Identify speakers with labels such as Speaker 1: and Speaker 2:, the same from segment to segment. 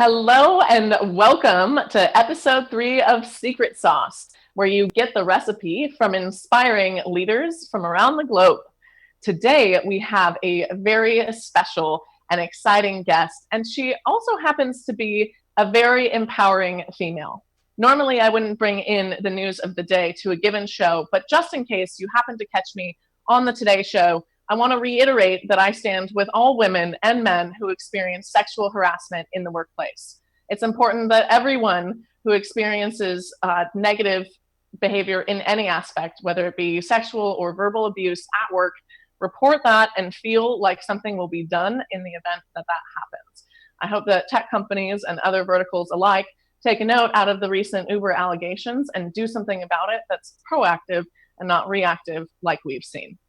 Speaker 1: Hello and welcome to episode 3 of Secret Sauce, where you get the recipe from inspiring leaders from around the globe. Today, we have a very special and exciting guest, and she also happens to be a very empowering female. Normally, I wouldn't bring in the news of the day to a given show, but just in case you happen to catch me on the Today Show, I want to reiterate that I stand with all women and men who experience sexual harassment in the workplace. It's important that everyone who experiences negative behavior in any aspect, whether it be sexual or verbal abuse at work, report that and feel like something will be done in the event that that happens. I hope that tech companies and other verticals alike take a note out of the recent Uber allegations and do something about it that's proactive and not reactive like we've seen.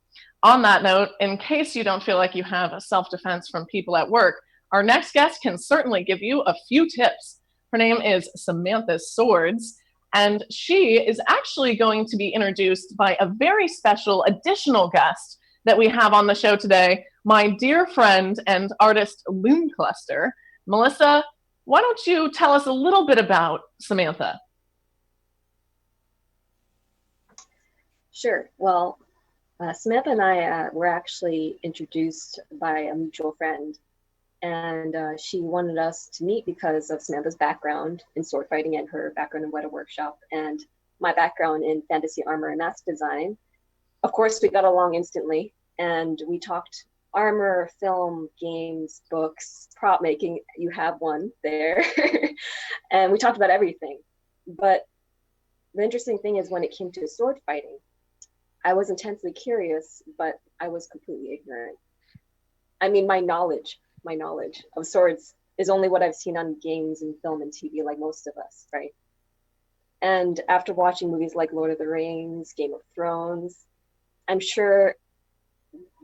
Speaker 1: On that note, in case you don't feel like you have a self-defense from people at work, our next guest can certainly give you a few tips. Her name is Samantha Swords, and she is actually going to be introduced by a very special additional guest that we have on the show today, my dear friend and artist Loom Cluster. Melissa, why don't you tell us a little bit about Samantha?
Speaker 2: Sure. Well, Samantha and I were actually introduced by a mutual friend, and she wanted us to meet because of Samantha's background in sword fighting and her background in Weta Workshop and my background in fantasy armor and mask design. Of course, we got along instantly, and we talked armor, film, games, books, prop making. You have one there. And we talked about everything. But the interesting thing is when it came to sword fighting, I was intensely curious, but I was completely ignorant. I mean, my knowledge of swords is only what I've seen on games and film and TV, like most of us, right? And after watching movies like Lord of the Rings, Game of Thrones, I'm sure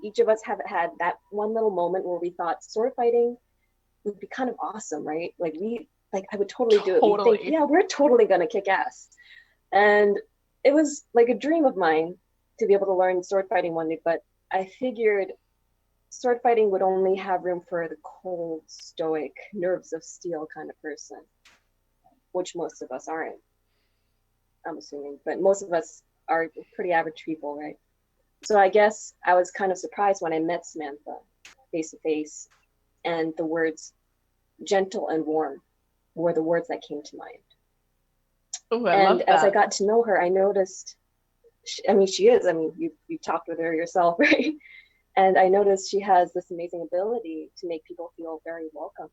Speaker 2: each of us have had that one little moment where we thought sword fighting would be kind of awesome, right? I would totally do it.
Speaker 1: Totally.
Speaker 2: We think, yeah, we're totally gonna kick ass. And it was like a dream of mine to be able to learn sword fighting one day, but I figured sword fighting would only have room for the cold, stoic, nerves of steel kind of person, which most of us aren't, I'm assuming, but most of us are pretty average people, right? So I guess I was kind of surprised when I met Samantha face to face, and the words gentle and warm were the words that came to mind.
Speaker 1: Ooh,
Speaker 2: and as I got to know her, I noticed, she is, you talked with her yourself, right? And I noticed she has this amazing ability to make people feel very welcome.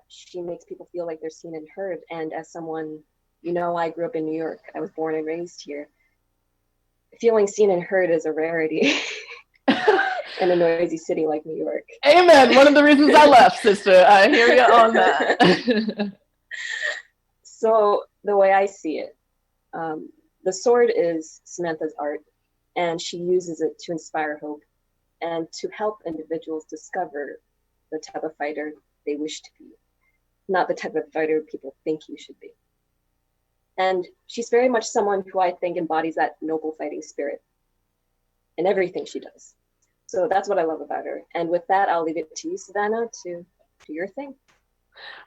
Speaker 2: She makes people feel like they're seen and heard. And as someone, I grew up in New York. I was born and raised here. Feeling seen and heard is a rarity in a noisy city like New York.
Speaker 1: Amen. One of the reasons I left, sister. I hear you on that.
Speaker 2: So the way I see it, the sword is Samantha's art, and she uses it to inspire hope and to help individuals discover the type of fighter they wish to be, not the type of fighter people think you should be. And she's very much someone who I think embodies that noble fighting spirit in everything she does. So that's what I love about her. And with that, I'll leave it to you, Savannah, to do your thing.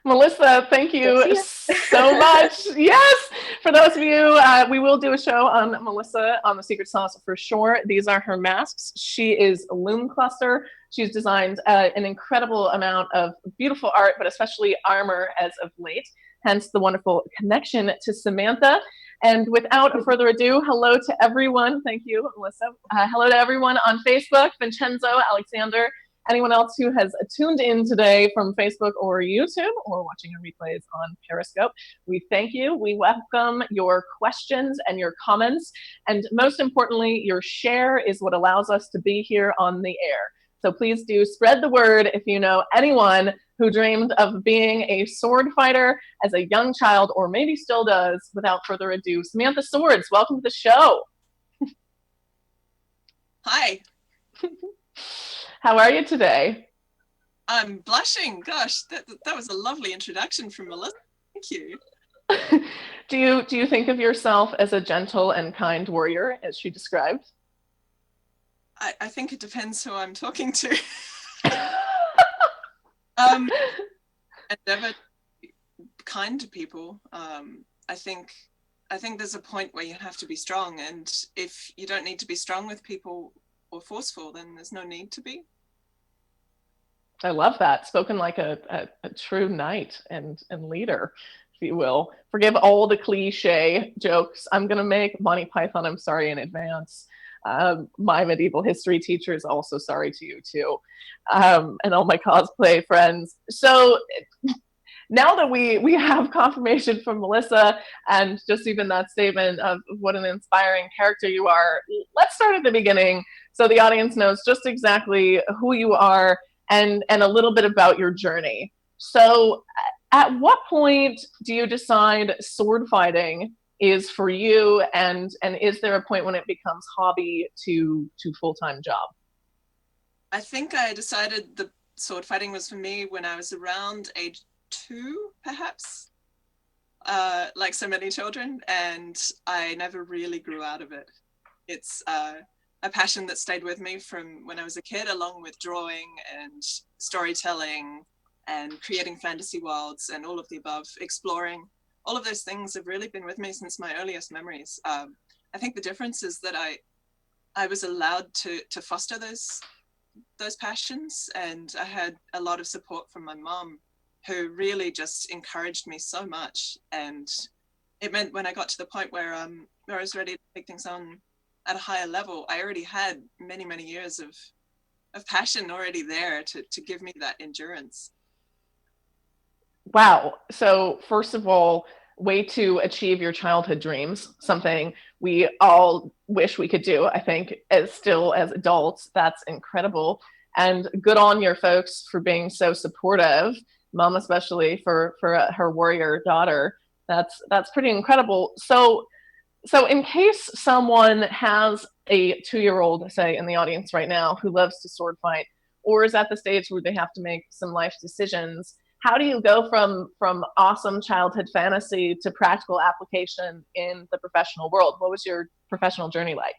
Speaker 1: Melissa, thank you so much. Yes, for those of you, we will do a show on Melissa on the Secret Sauce for sure. These are her masks. She is Loom Cluster. She's designed an incredible amount of beautiful art, but especially armor as of late, hence the wonderful connection to Samantha. And without further ado, hello to everyone. Thank you, Melissa. Hello to everyone on Facebook, Vincenzo, Alexander, anyone else who has tuned in today from Facebook or YouTube or watching our replays on Periscope. We thank you. We welcome your questions and your comments. And most importantly, your share is what allows us to be here on the air. So please do spread the word if you know anyone who dreamed of being a sword fighter as a young child, or maybe still does. Without further ado, Samantha Swords, welcome to the show.
Speaker 3: Hi.
Speaker 1: How are you today?
Speaker 3: I'm blushing. Gosh, that was a lovely introduction from Melissa. Thank you.
Speaker 1: Do you think of yourself as a gentle and kind warrior, as she described?
Speaker 3: I think it depends who I'm talking to. I endeavor kind to people. I think there's a point where you have to be strong, and if you don't need to be strong with people or forceful, then there's no need to be.
Speaker 1: I love that. Spoken like a true knight and leader, if you will. Forgive all the cliche jokes I'm going to make. Monty Python, I'm sorry in advance. My medieval history teacher is also sorry to you too. And all my cosplay friends. So now that we have confirmation from Melissa and just even that statement of what an inspiring character you are, let's start at the beginning so the audience knows just exactly who you are and a little bit about your journey. So at what point do you decide sword fighting is for you, and is there a point when it becomes hobby to full-time job?
Speaker 3: I think I decided the sword fighting was for me when I was around age 2, perhaps, like so many children, and I never really grew out of it. It's a passion that stayed with me from when I was a kid, along with drawing and storytelling and creating fantasy worlds and all of the above. Exploring, all of those things have really been with me since my earliest memories. I think the difference is that I was allowed to foster those passions, and I had a lot of support from my mom, who really just encouraged me so much. And it meant when I got to the point where I was ready to take things on at a higher level, I already had many years of passion already there to give me that endurance.
Speaker 1: Wow. So first of all, way to achieve your childhood dreams, something we all wish we could do, I think, as adults. That's incredible. And good on your folks for being so supportive, mom especially for her warrior daughter. That's pretty incredible. So in case someone has a 2-year-old, say, in the audience right now who loves to sword fight, or is at the stage where they have to make some life decisions, how do you go from awesome childhood fantasy to practical application in the professional world? What was your professional journey like?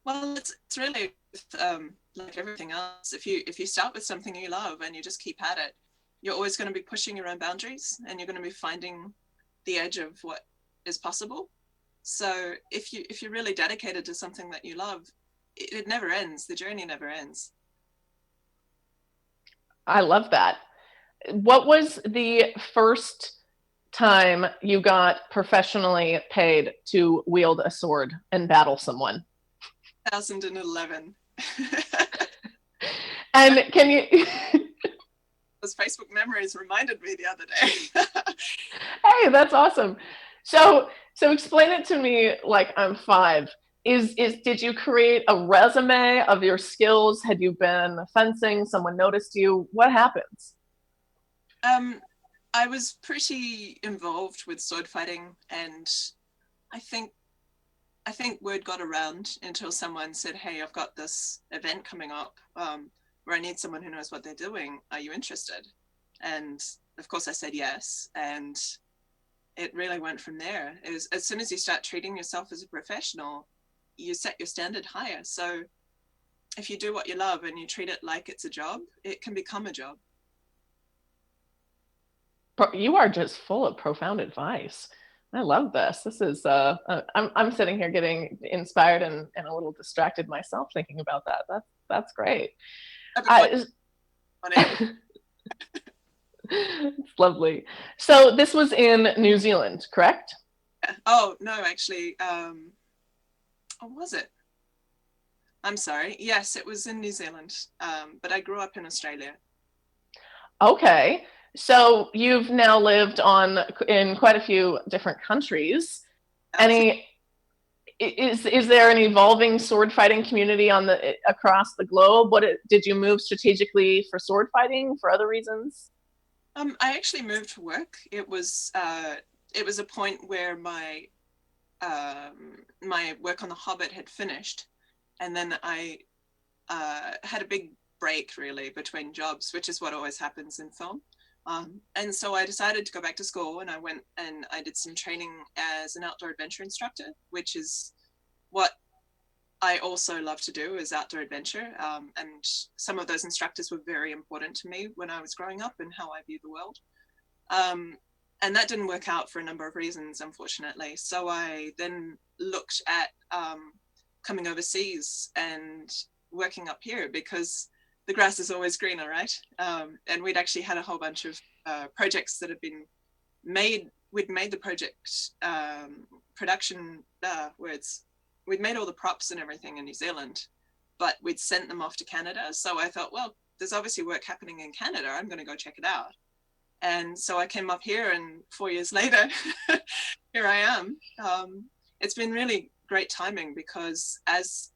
Speaker 3: Well, it's really like everything else. If you start with something you love and you just keep at it, you're always going to be pushing your own boundaries, and you're going to be finding the edge of what is possible. So if you're really dedicated to something that you love, it never ends. The journey never ends.
Speaker 1: I love that. What was the first time you got professionally paid to wield a sword and battle someone?
Speaker 3: 2011.
Speaker 1: And can you
Speaker 3: Those Facebook memories reminded me the other day.
Speaker 1: Hey, that's awesome. So explain it to me like I'm 5. Did you create a resume of your skills? Had you been fencing? Someone noticed you? What happens?
Speaker 3: I was pretty involved with sword fighting, and I think word got around until someone said, "Hey, I've got this event coming up where I need someone who knows what they're doing. Are you interested?" And of course I said yes, and it really went from there. It was, as soon as you start treating yourself as a professional, you set your standard higher. So if you do what you love and you treat it like it's a job, it can become a job.
Speaker 1: You are just full of profound advice. I love this. This is I'm sitting here getting inspired and a little distracted myself thinking about that. That's great. It's lovely. So this was in New Zealand, correct?
Speaker 3: Oh no, actually, or was it? I'm sorry. Yes, it was in New Zealand, but I grew up in Australia.
Speaker 1: Okay. So you've now lived in quite a few different countries. Is there an evolving sword fighting community across the globe? Did you move strategically for sword fighting for other reasons?
Speaker 3: I actually moved for work. It was a point where my work on The Hobbit had finished, and then I had a big break really between jobs, which is what always happens in film. And so I decided to go back to school, and I went and I did some training as an outdoor adventure instructor, which is what I also love to do, is outdoor adventure. And some of those instructors were very important to me when I was growing up and how I view the world. And that didn't work out for a number of reasons, unfortunately. So I then looked at coming overseas and working up here, because the grass is always greener, right? And we'd actually had a whole bunch of projects that had been made. We'd made the project production words. We'd made all the props and everything in New Zealand, but we'd sent them off to Canada. So I thought, well, there's obviously work happening in Canada. I'm going to go check it out. And so I came up here, and 4 years later, here I am. It's been really great timing, because as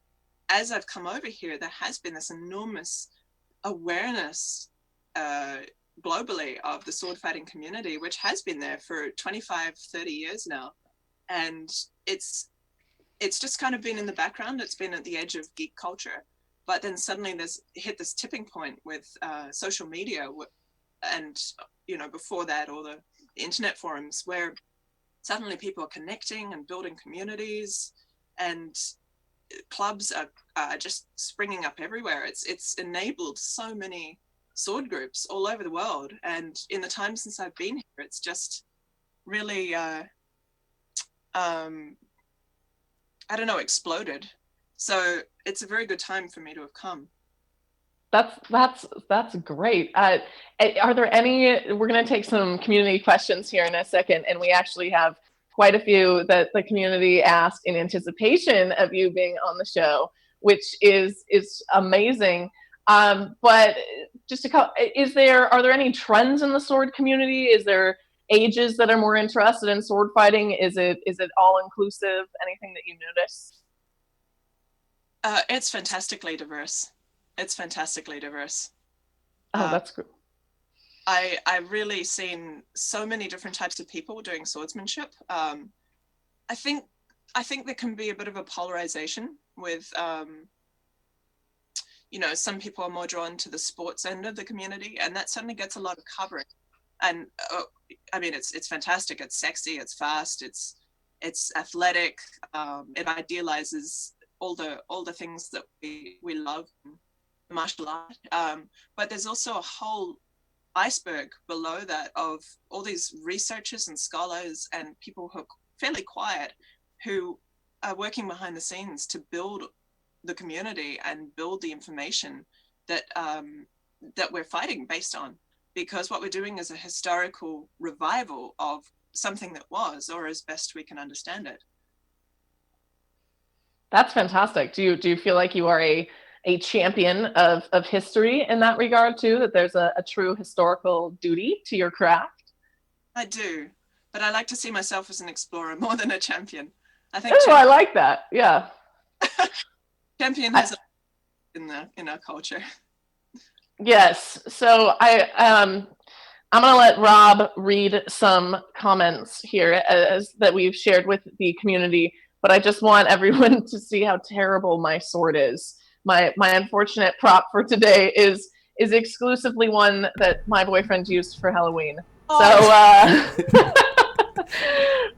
Speaker 3: I've come over here, there has been this enormous awareness globally of the sword fighting community, which has been there for 25, 30 years now. And it's just kind of been in the background. It's been at the edge of geek culture. But then suddenly there's hit this tipping point with social media, and before that, all the internet forums, where suddenly people are connecting and building communities, and clubs are just springing up everywhere. It's enabled so many sword groups all over the world, and in the time since I've been here, it's just really exploded. So it's a very good time for me to have come.
Speaker 1: That's great. Are there any, we're going to take some community questions here in a second, and we actually have quite a few that the community asked in anticipation of you being on the show, which is amazing. But just are there any trends in the sword community? Is there ages that are more interested in sword fighting? Is it all inclusive? Anything that you notice?
Speaker 3: It's fantastically diverse.
Speaker 1: Oh, that's good.
Speaker 3: I've really seen so many different types of people doing swordsmanship. I think there can be a bit of a polarization with, some people are more drawn to the sports end of the community, and that certainly gets a lot of coverage. And it's fantastic. It's sexy. It's fast. It's athletic. It idealizes all the things that we love in martial art. But there's also a whole iceberg below that of all these researchers and scholars and people who are fairly quiet, who are working behind the scenes to build the community and build the information that we're fighting based on. Because what we're doing is a historical revival of something that was, or as best we can understand it.
Speaker 1: That's fantastic. Do you feel like you are a champion of history in that regard too, that there's a true historical duty to your craft?
Speaker 3: I do, but I like to see myself as an explorer more than a champion. I think
Speaker 1: I like that. Yeah.
Speaker 3: Champion has in our culture.
Speaker 1: Yes. So I'm going to let Rob read some comments here that we've shared with the community, but I just want everyone to see how terrible my sword is. My unfortunate prop for today is exclusively one that my boyfriend used for Halloween. Oh. So,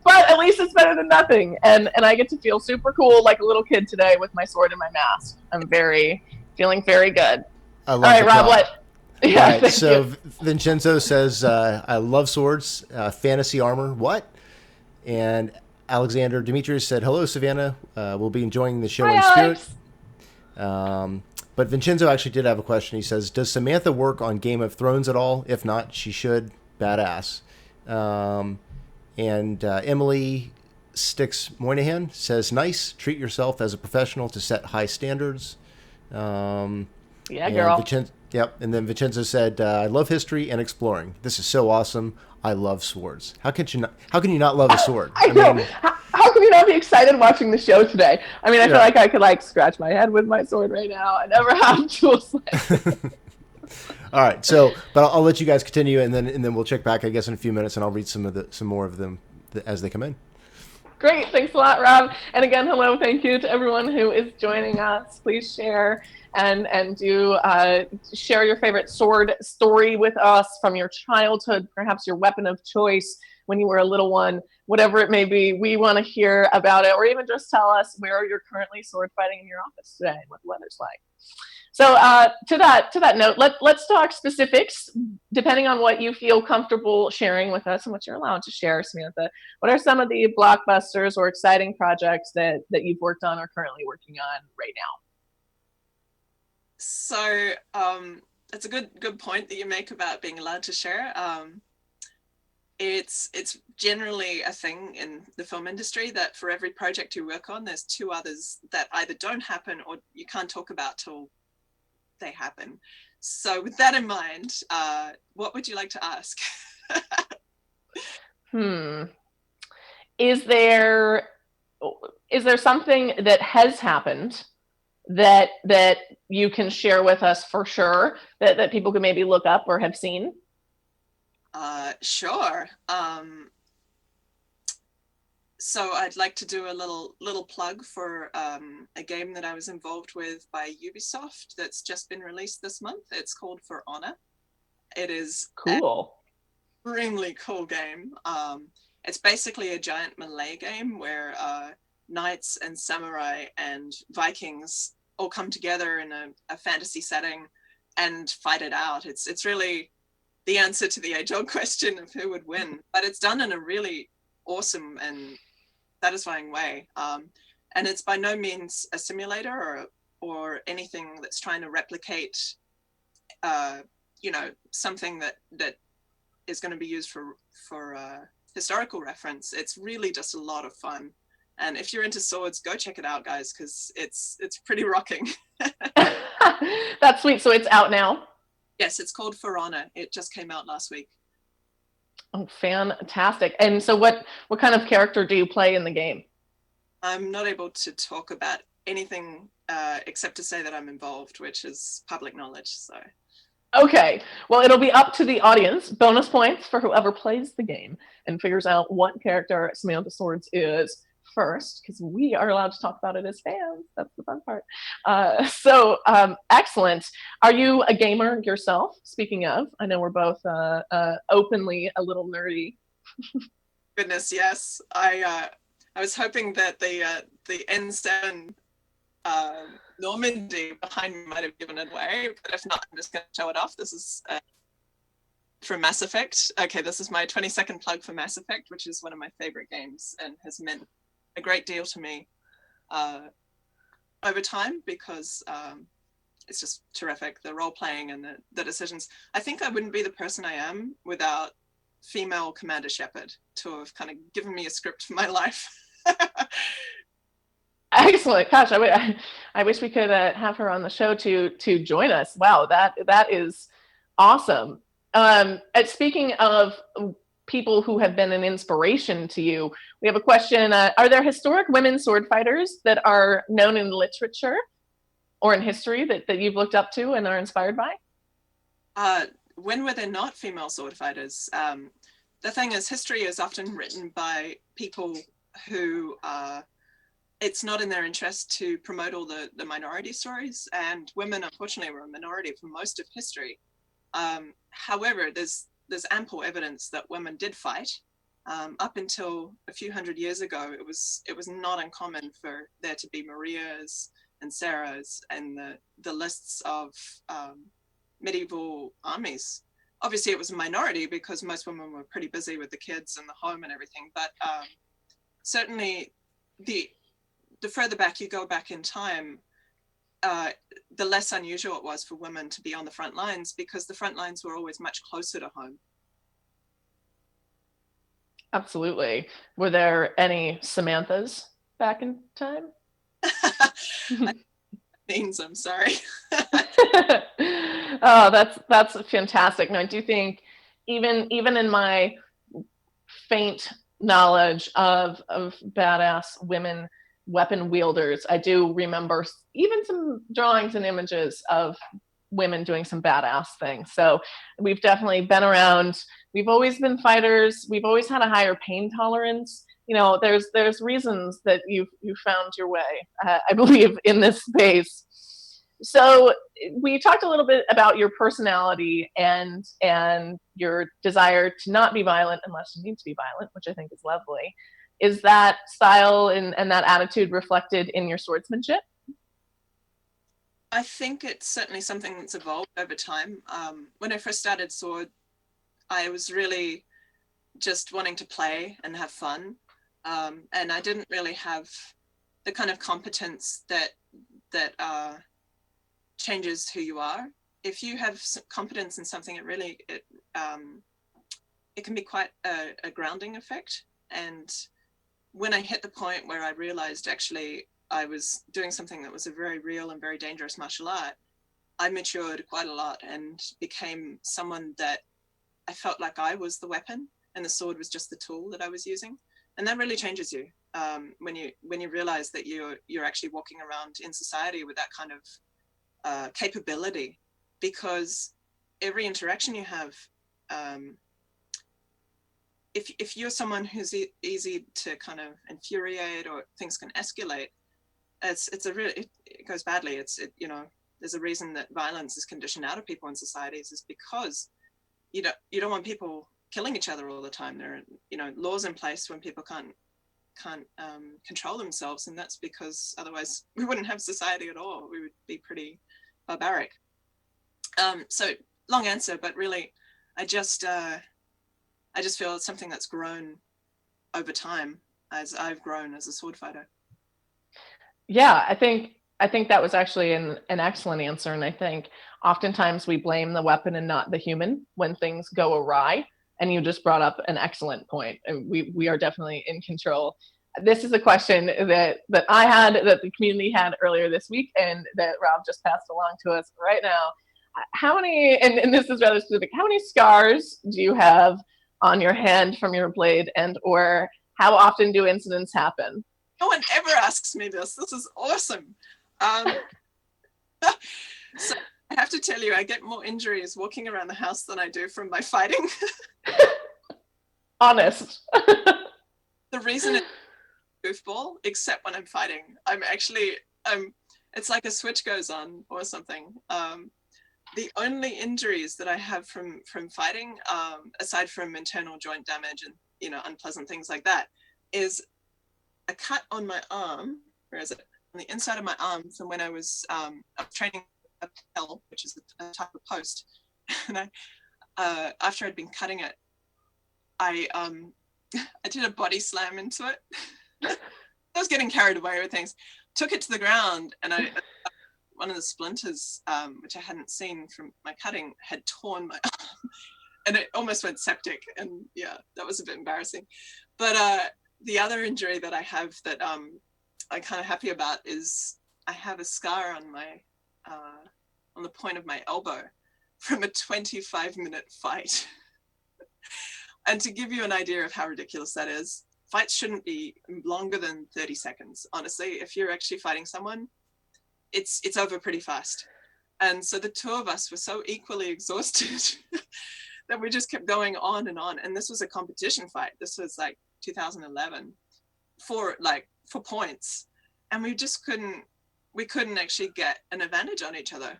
Speaker 1: but at least it's better than nothing. And I get to feel super cool like a little kid today with my sword and my mask. I'm feeling very good.
Speaker 4: I love
Speaker 1: All right, Rob, what?
Speaker 4: Yeah, all right, so Vincenzo says, I love swords, fantasy armor, what? And Alexander Demetrius said, hello, Savannah. We'll be enjoying the show in spirit. But Vincenzo actually did have a question. He says, does Samantha work on Game of Thrones at all? If not, she should. Badass. And Emily Sticks Moynihan says, nice. Treat yourself as a professional to set high standards.
Speaker 1: Yeah, girl.
Speaker 4: Yep. And then Vincenzo said, I love history and exploring. This is so awesome. I love swords. How can you not love a sword?
Speaker 1: I know. How can you not be excited watching the show today? I mean, I feel like I could scratch my head with my sword right now. I never have tools like
Speaker 4: All right. So, but I'll let you guys continue, and then we'll check back, I guess, in a few minutes, and I'll read some more of them as they come in.
Speaker 1: Great. Thanks a lot, Rob. And again, hello. Thank you to everyone who is joining us. Please share and do share your favorite sword story with us from your childhood, perhaps your weapon of choice when you were a little one, whatever it may be. We want to hear about it, or even just tell us where you're currently sword fighting in your office today and what the weather's like. So to that note, let's talk specifics, depending on what you feel comfortable sharing with us and what you're allowed to share, Samantha. What are some of the blockbusters or exciting projects that you've worked on or currently working on right now?
Speaker 3: So it's a good point that you make about being allowed to share. It's generally a thing in the film industry that for every project you work on, there's two others that either don't happen or you can't talk about till they happen. So with that in mind, what would you like to ask?
Speaker 1: Is there something that has happened that you can share with us for sure that people can maybe look up or have seen?
Speaker 3: Sure. So I'd like to do a little plug for a game that I was involved with by Ubisoft that's just been released this month. It's called For Honor. It is
Speaker 1: cool.
Speaker 3: An extremely cool game. It's basically a giant melee game where knights and samurai and Vikings all come together in a fantasy setting and fight it out. It's really the answer to the age-old question of who would win, but it's done in a really awesome and satisfying way. And it's by no means a simulator or anything that's trying to replicate, something that is going to be used for historical reference. It's really just a lot of fun. And if you're into swords, go check it out, guys, because it's pretty rocking.
Speaker 1: That's sweet. So it's out now?
Speaker 3: Yes, it's called For Honor. It just came out last week.
Speaker 1: Oh, fantastic. And so what kind of character do you play in the game?
Speaker 3: I'm not able to talk about anything except to say that I'm involved, which is public knowledge. So.
Speaker 1: Okay. Well, it'll be up to the audience. Bonus points for whoever plays the game and figures out what character Samantha Swords is first, because we are allowed to talk about it as fans. That's the fun part. So excellent. Are you a gamer yourself? Speaking of, I know we're both openly a little nerdy.
Speaker 3: Goodness, yes. I was hoping that the N7 Normandy behind me might have given it away, but if not, I'm just going to show it off. This is from Mass Effect. Okay, this is my 20-second plug for Mass Effect, which is one of my favorite games and has meant a great deal to me over time because it's just terrific, the role playing and the decisions. I think I wouldn't be the person I am without female Commander Shepard to have kind of given me a script for my life.
Speaker 1: Excellent. Gosh, I wish we could have her on the show to join us. Wow, that is awesome. Speaking of people who have been an inspiration to you, we have a question. Are there historic women sword fighters that are known in literature or in history that you've looked up to and are inspired by?
Speaker 3: When were there not female sword fighters? The thing is, history is often written by people who it's not in their interest to promote all the minority stories, and women unfortunately were a minority for most of history. However, there's ample evidence that women did fight. Up until a few hundred years ago, it was not uncommon for there to be Marias and Sarahs and the lists of medieval armies. Obviously, it was a minority because most women were pretty busy with the kids and the home and everything. But certainly, the further back you go back in time, the less unusual it was for women to be on the front lines because the front lines were always much closer to home.
Speaker 1: Absolutely. Were there any Samanthas back in time?
Speaker 3: Means I'm sorry.
Speaker 1: Oh, that's fantastic. Now, I do think even in my faint knowledge of badass women weapon wielders, I do remember even some drawings and images of women doing some badass things. So we've definitely been around. We've always been fighters. We've always had a higher pain tolerance. You know, there's reasons that you found your way, I believe, in this space. So we talked a little bit about your personality and your desire to not be violent unless you need to be violent, which I think is lovely. Is that style and that attitude reflected in your swordsmanship?
Speaker 3: I think it's certainly something that's evolved over time. When I first started sword, I was really just wanting to play and have fun. And I didn't really have the kind of competence that changes who you are. If you have competence in something, it can be quite a grounding effect. And when I hit the point where I realized actually I was doing something that was a very real and very dangerous martial art, I matured quite a lot and became someone that I felt like I was the weapon and the sword was just the tool that I was using. And that really changes you when you realize that you're actually walking around in society with that kind of capability, because every interaction you have, if you're someone who's easy to kind of infuriate or things can escalate, it goes badly. There's a reason that violence is conditioned out of people in societies, is because you don't want people killing each other all the time. There are laws in place when people can't control themselves, and that's because otherwise we wouldn't have society at all. We would be pretty barbaric. So long answer, but really, I just feel it's something that's grown over time as I've grown as a sword fighter.
Speaker 1: Yeah, I think that was actually an excellent answer. And I think oftentimes we blame the weapon and not the human when things go awry. And you just brought up an excellent point. And we are definitely in control. This is a question that I had, that the community had earlier this week, and that Rob just passed along to us right now. How many, and this is rather specific, how many scars do you have on your hand from your blade, and or how often do incidents happen?
Speaker 3: No one ever asks me this. This is awesome. So I have to tell you, I get more injuries walking around the house than I do from my fighting.
Speaker 1: Honest.
Speaker 3: The reason it's goofball, except when I'm fighting. It's like a switch goes on or something. The only injuries that I have from fighting, aside from internal joint damage and unpleasant things like that, is a cut on my arm. Where is it? On the inside of my arm from when I was training a pell, which is a type of post. And after I'd been cutting it, I did a body slam into it. I was getting carried away with things. Took it to the ground, and one of the splinters, which I hadn't seen from my cutting, had torn my arm, and it almost went septic. And yeah, that was a bit embarrassing. But the other injury that I have that I'm kind of happy about is I have a scar on my on the point of my elbow from a 25-minute fight. And to give you an idea of how ridiculous that is, fights shouldn't be longer than 30 seconds. Honestly, if you're actually fighting someone, it's over pretty fast. And so the two of us were so equally exhausted that we just kept going on and on. And this was a competition fight. This was like 2011 for points. And we just couldn't actually get an advantage on each other.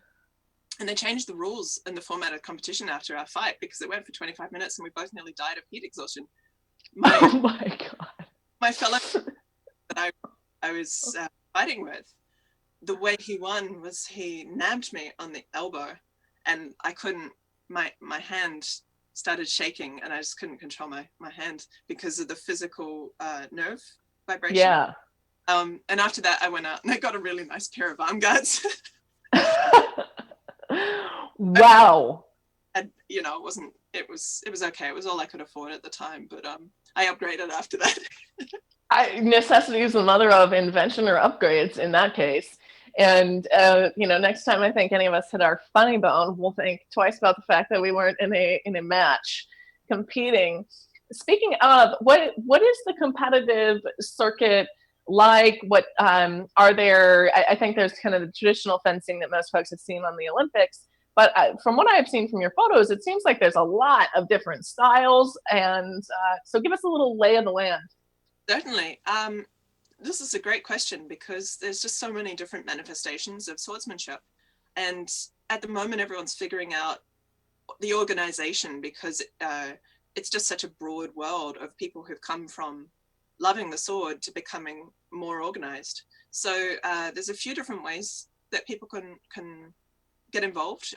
Speaker 3: And they changed the rules and the format of competition after our fight, because it went for 25 minutes and we both nearly died of heat exhaustion.
Speaker 1: Oh my God.
Speaker 3: My fellow that I was fighting with, the way he won was he nabbed me on the elbow, and I couldn't, my hand started shaking, and I just couldn't control my hand because of the physical nerve vibration.
Speaker 1: Yeah.
Speaker 3: And after that, I went out and I got a really nice pair of arm guards.
Speaker 1: Wow.
Speaker 3: And it was okay. It was all I could afford at the time, but I upgraded after that.
Speaker 1: Necessity is the mother of invention or upgrades in that case. And next time I think any of us hit our funny bone, we'll think twice about the fact that we weren't in a match competing. Speaking of, what is the competitive circuit like? What are there? I think there's kind of the traditional fencing that most folks have seen on the Olympics. But from what I've seen from your photos, it seems like there's a lot of different styles. And so give us a little lay of the land.
Speaker 3: Certainly. This is a great question, because there's just so many different manifestations of swordsmanship. And at the moment, everyone's figuring out the organization, because it's just such a broad world of people who've come from loving the sword to becoming more organized. So there's a few different ways that people can get involved.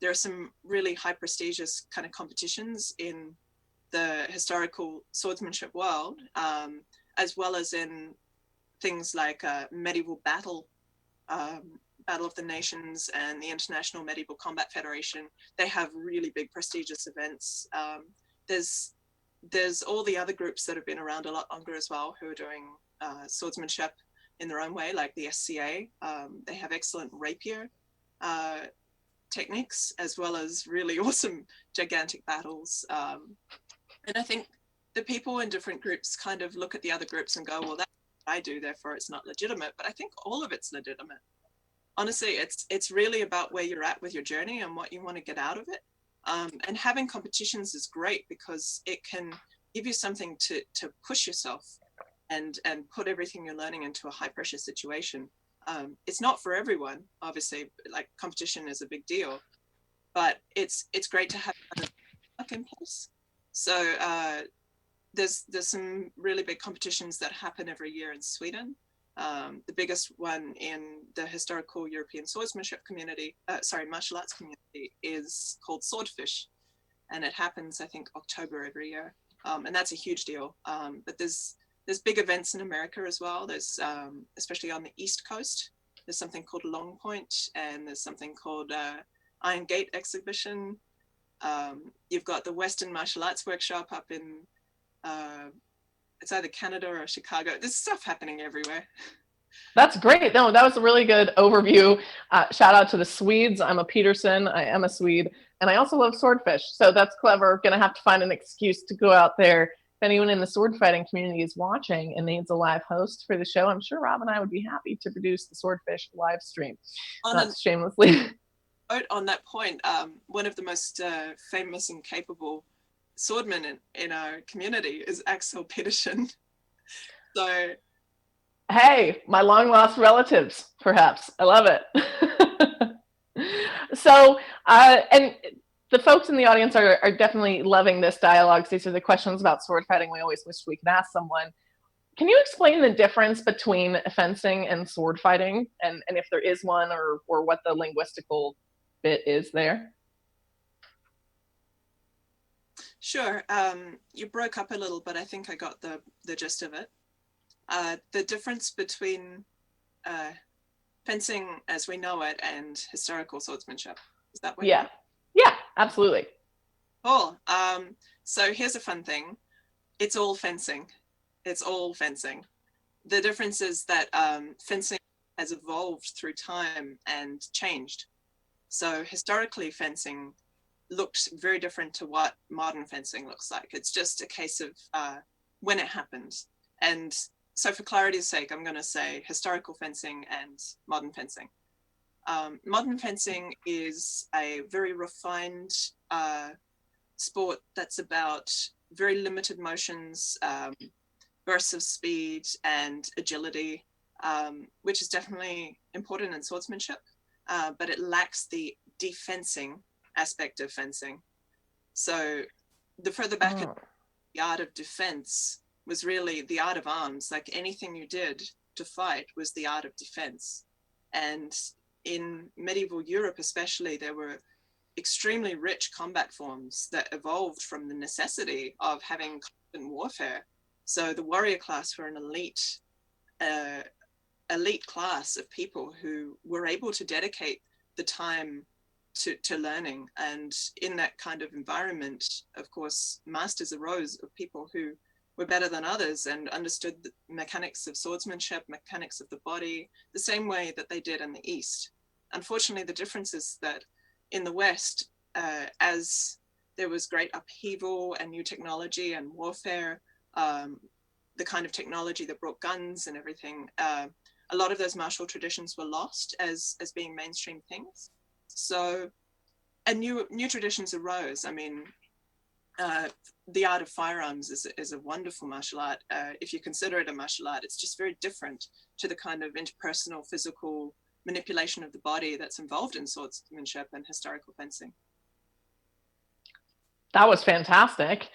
Speaker 3: There are some really high prestigious kind of competitions in the historical swordsmanship world, as well as in things like medieval battle, Battle of the Nations and the International Medieval Combat Federation. They have really big prestigious events. There's all the other groups that have been around a lot longer as well, who are doing swordsmanship in their own way, like the SCA. They have excellent rapier techniques, as well as really awesome gigantic battles. And I think the people in different groups kind of look at the other groups and go, well, that's what I do, therefore it's not legitimate. But I think all of it's legitimate. Honestly, it's really about where you're at with your journey and what you want to get out of it. And having competitions is great because it can give you something to push yourself and put everything you're learning into a high pressure situation. It's not for everyone, obviously, like competition is a big deal, but it's great to have luck in place. So there's some really big competitions that happen every year in Sweden. The biggest one in the historical European swordsmanship community, martial arts community, is called Swordfish. And it happens, I think, October every year. And that's a huge deal. But there's big events in America as well. There's, especially on the East Coast, there's something called Long Point, and there's something called Iron Gate Exhibition. You've got the Western Martial Arts Workshop up in, it's either Canada or Chicago. There's stuff happening everywhere.
Speaker 1: That's great. No, that was a really good overview. Shout out to the Swedes. I'm a Peterson. I am a Swede. And I also love swordfish. So that's clever. Going to have to find an excuse to go out there. If anyone in the sword fighting community is watching and needs a live host for the show, I'm sure Rob and I would be happy to produce the swordfish live stream. Not shamelessly.
Speaker 3: On that point, one of the most famous and capable swordmen in our community is Axel Peterson. So,
Speaker 1: hey, my long lost relatives, perhaps. I love it. So, and the folks in the audience are definitely loving this dialogue. These are the questions about sword fighting we always wish we could ask someone. Can you explain the difference between fencing and sword fighting, and if there is one, or what the linguistical bit is there?
Speaker 3: Sure. You broke up a little, but I think I got the gist of it. The difference between fencing as we know it and historical swordsmanship. Is that what?
Speaker 1: Yeah, absolutely.
Speaker 3: Cool. So here's a fun thing. It's all fencing. It's all fencing. The difference is that fencing has evolved through time and changed. So historically, fencing looked very different to what modern fencing looks like. It's just a case of when it happened. And so for clarity's sake, I'm going to say historical fencing and modern fencing. Modern fencing is a very refined sport that's about very limited motions, bursts of speed and agility, which is definitely important in swordsmanship, but it lacks the defensing aspect of fencing. So the further back the art of defense was really the art of arms. Like anything you did to fight was the art of defense. And in medieval Europe especially, there were extremely rich combat forms that evolved from the necessity of having constant warfare. So the warrior class were an elite class of people who were able to dedicate the time to learning. And in that kind of environment, of course, masters arose of people who were better than others and understood the mechanics of swordsmanship, mechanics of the body, the same way that they did in the East. Unfortunately, the difference is that in the West, as there was great upheaval and new technology and warfare, the kind of technology that brought guns and everything, a lot of those martial traditions were lost as being mainstream things. So, and new traditions arose. I mean, the art of firearms is a wonderful martial art. If you consider it a martial art, it's just very different to the kind of interpersonal, physical manipulation of the body that's involved in swordsmanship and historical fencing.
Speaker 1: That was fantastic.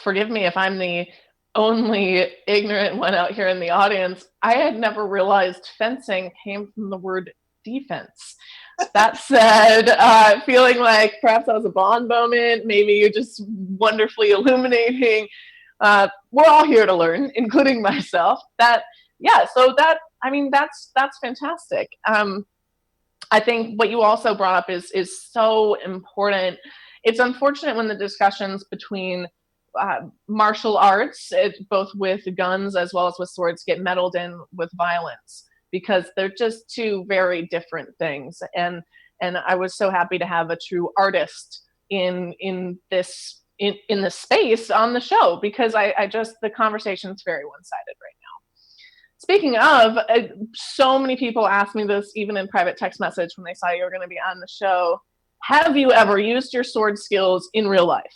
Speaker 1: Forgive me if I'm the only ignorant one out here in the audience, I had never realized fencing came from the word defense. That said, feeling like perhaps that was a Bond moment, maybe you're just wonderfully illuminating. We're all here to learn, including myself. That's fantastic. I think what you also brought up is so important. It's unfortunate when the discussions between martial arts, both with guns as well as with swords, get meddled in with violence, because they're just two very different things. And I was so happy to have a true artist in this space on the show, because I just, the conversation is very one-sided right now. Speaking of, so many people asked me this even in private text message when they saw you were going to be on the show. Have you ever used your sword skills in real life?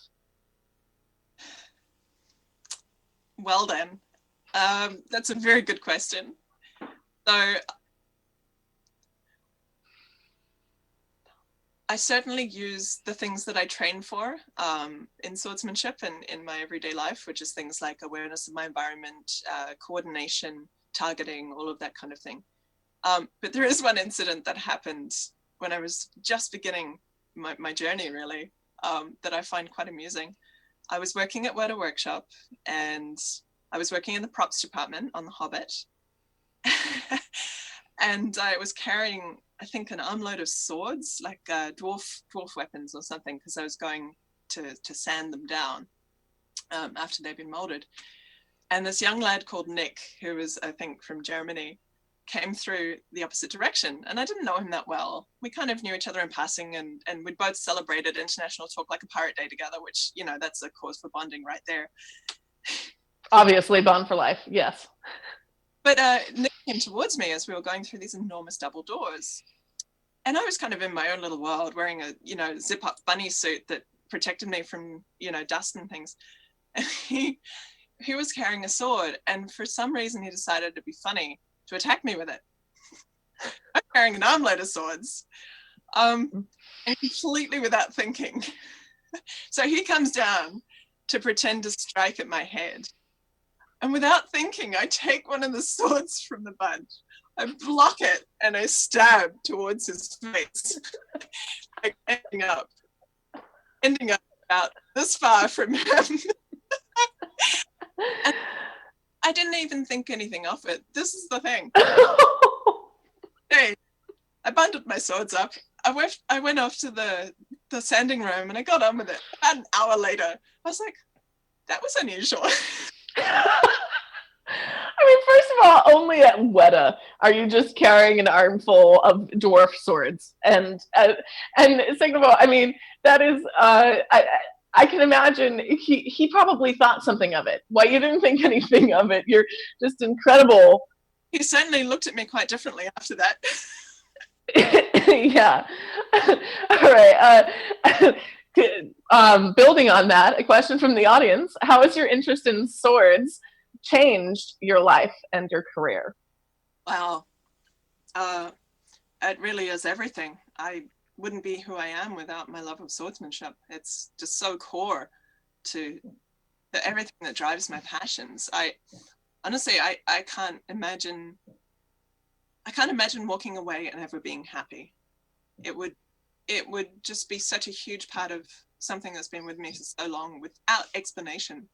Speaker 3: Well then, that's a very good question. So I certainly use the things that I train for in swordsmanship and in my everyday life, which is things like awareness of my environment, coordination, targeting, all of that kind of thing. But there is one incident that happened when I was just beginning my journey, really, that I find quite amusing. I was working at Weta Workshop, and I was working in the props department on The Hobbit. And I was carrying, I think, an armload of swords, like dwarf weapons or something, because I was going to sand them down after they'd been molded. And this young lad called Nick, who was, I think, from Germany, came through the opposite direction. And I didn't know him that well. We kind of knew each other in passing, and we'd both celebrated International Talk Like a Pirate Day together, which, you know, that's a cause for bonding right there.
Speaker 1: Obviously, bond for life, yes.
Speaker 3: But Nick came towards me as we were going through these enormous double doors. And I was kind of in my own little world, wearing a, you know, zip-up bunny suit that protected me from, you know, dust and things. And he was carrying a sword, and for some reason he decided it'd be funny to attack me with it. I'm carrying an armload of swords, and completely without thinking. So he comes down to pretend to strike at my head. And without thinking, I take one of the swords from the bunch, I block it, and I stab towards his face, like ending up about this far from him. And I didn't even think anything of it. This is the thing. Hey, I bundled my swords up. I went off to the sanding room, and I got on with it. About an hour later, I was like, that was unusual.
Speaker 1: I mean, first of all, only at Weta are you just carrying an armful of dwarf swords, and second of all, I mean, that is I can imagine he probably thought something of it. Why you didn't think anything of it? You're just incredible.
Speaker 3: He certainly looked at me quite differently after that.
Speaker 1: Yeah. All right. Building on that, a question from the audience: how has your interest in swords changed your life and your career?
Speaker 3: Wow. It really is everything. I wouldn't be who I am without my love of swordsmanship. It's just so core to everything that drives my passions. I can't imagine walking away and ever being happy. It would just be such a huge part of something that's been with me for so long without explanation.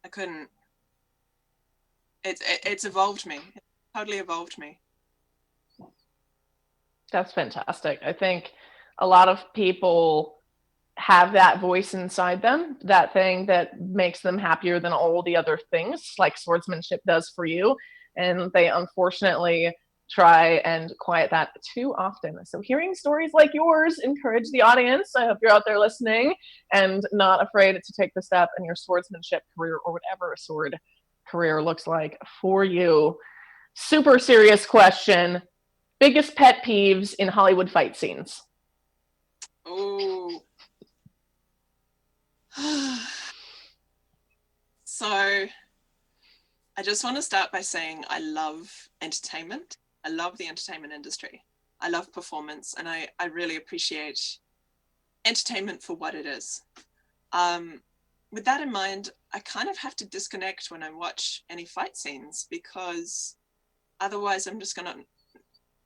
Speaker 3: I couldn't. It's evolved me. It totally evolved me.
Speaker 1: That's fantastic. I think a lot of people have that voice inside them, that thing that makes them happier than all the other things, like swordsmanship does for you. And they unfortunately try and quiet that too often. So hearing stories like yours encourage the audience. I hope you're out there listening and not afraid to take the step in your swordsmanship career, or whatever a sword career looks like for you. Super serious question. Biggest pet peeves in Hollywood fight scenes?
Speaker 3: Oh. So I just want to start by saying I love entertainment. I love the entertainment industry. I love performance, and I really appreciate entertainment for what it is. with that in mind, I kind of have to disconnect when I watch any fight scenes, because otherwise I'm just going to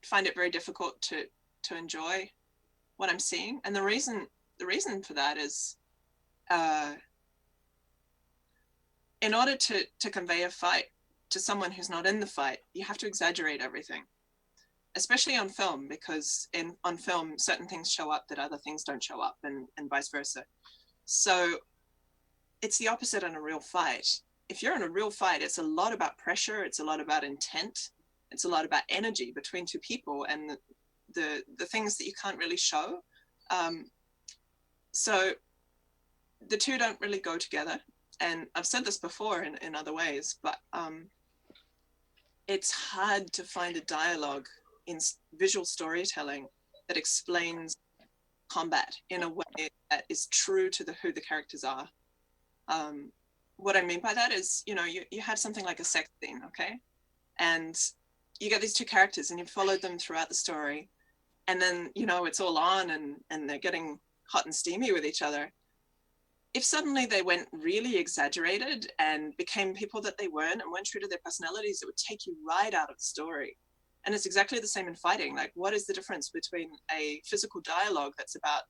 Speaker 3: find it very difficult to enjoy what I'm seeing. And the reason for that is, in order to convey a fight to someone who's not in the fight, you have to exaggerate everything, especially on film, because on film, certain things show up that other things don't show up, and vice versa. So it's the opposite in a real fight. If you're in a real fight, it's a lot about pressure, it's a lot about intent, it's a lot about energy between two people, and the things that you can't really show. So the two don't really go together. And I've said this before in other ways, but it's hard to find a dialogue in visual storytelling that explains combat in a way that is true to who the characters are. What I mean by that is, you have something like a sex scene, okay? And you get these two characters and you've followed them throughout the story. And then, it's all on and they're getting hot and steamy with each other. If suddenly they went really exaggerated and became people that they weren't and weren't true to their personalities, it would take you right out of the story. And it's exactly the same in fighting. Like, what is the difference between a physical dialogue that's about